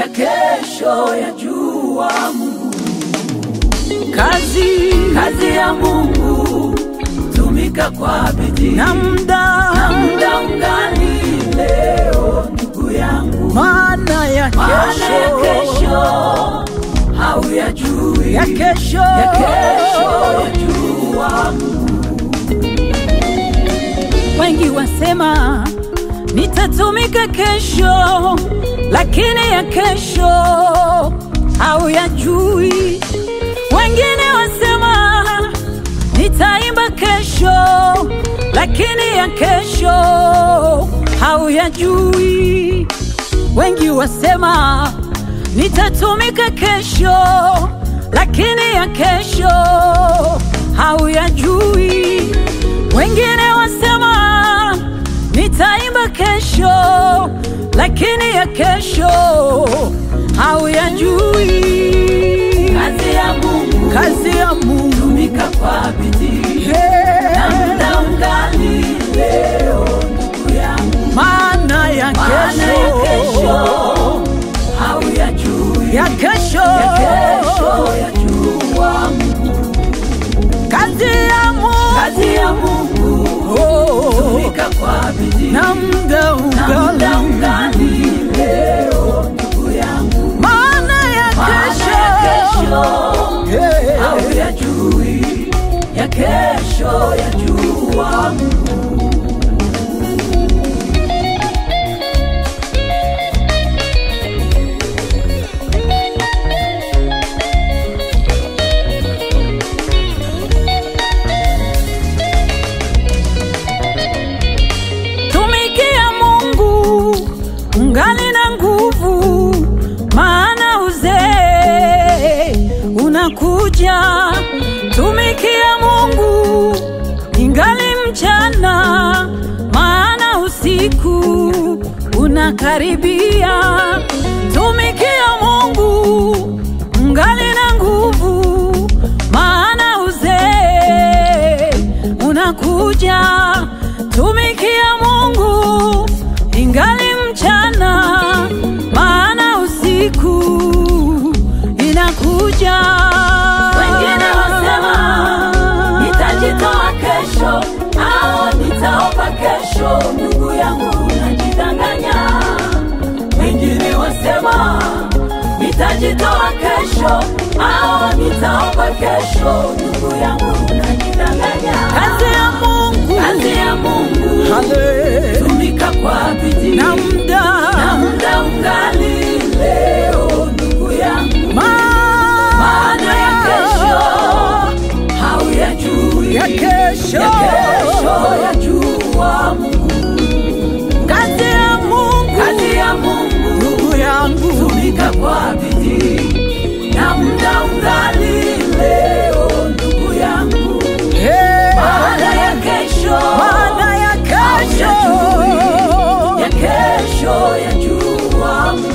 ya kesho yajua Mungu. Kazi ya Mungu, tumika kwa bidii, na muda ungali leo ndugu yangu, maana ya kesho hauyajui, ya kesho yajua Mungu. Wengi wasema nitatumika kesho, lakini ya kesho hauyajui. Wengine wasema nitaimba kesho, lakini ya kesho hauyajui. Wengi wasema nitatumika kesho, lakini ya kesho hauyajui. Wengine wasema nitaimba kesho, lakini ya kesho hauyajui. Kazi ya Mungu, tumika kwa bidii, na muda ungali leo ndugu yangu, maana ya kesho hauyajui, ya kesho yajua Mungu. Kazi ya Mungu, tumika kwa bidii, na muda ungali leo ndugu yangu, maana ya kesho hauyajui, ya kesho yajua Mungu. Tumikia Mungu ungali na nguvu, maana uzee unakuja. Tumikia Mungu ingali mchana, maana usiku unakaribia. Tumikia Mungu ungali na nguvu, maana uzee unakuja. Tumikia Mungu ingali mchana, maana usiku inakuja. Wengine wasema nitajitoa kesho, au nitaomba kesho, ndugu yangu unajidanganya. Wengine wasema nitajitoa kesho, au nitaomba kesho, ndugu yangu unajidanganya. Kazi ya Mungu, tumika kwa bidii, na muda ungali leo ndugu yangu, maana ya kesho hauyajui, ya kesho yajua Mungu. Kazi ya Mungu, ndugu yangu, tumika kwa bidii, na muda ungali leo ndugu yangu, maana ya kesho ya kesho yajua Mungu.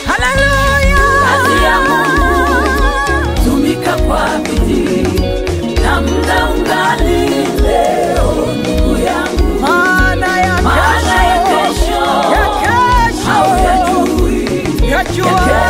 Hallelujah. Kazi ya Mungu, tumika kwa bidii, na muda ungali leo ndugu yangu, maana ya kesho hauyajui, yajua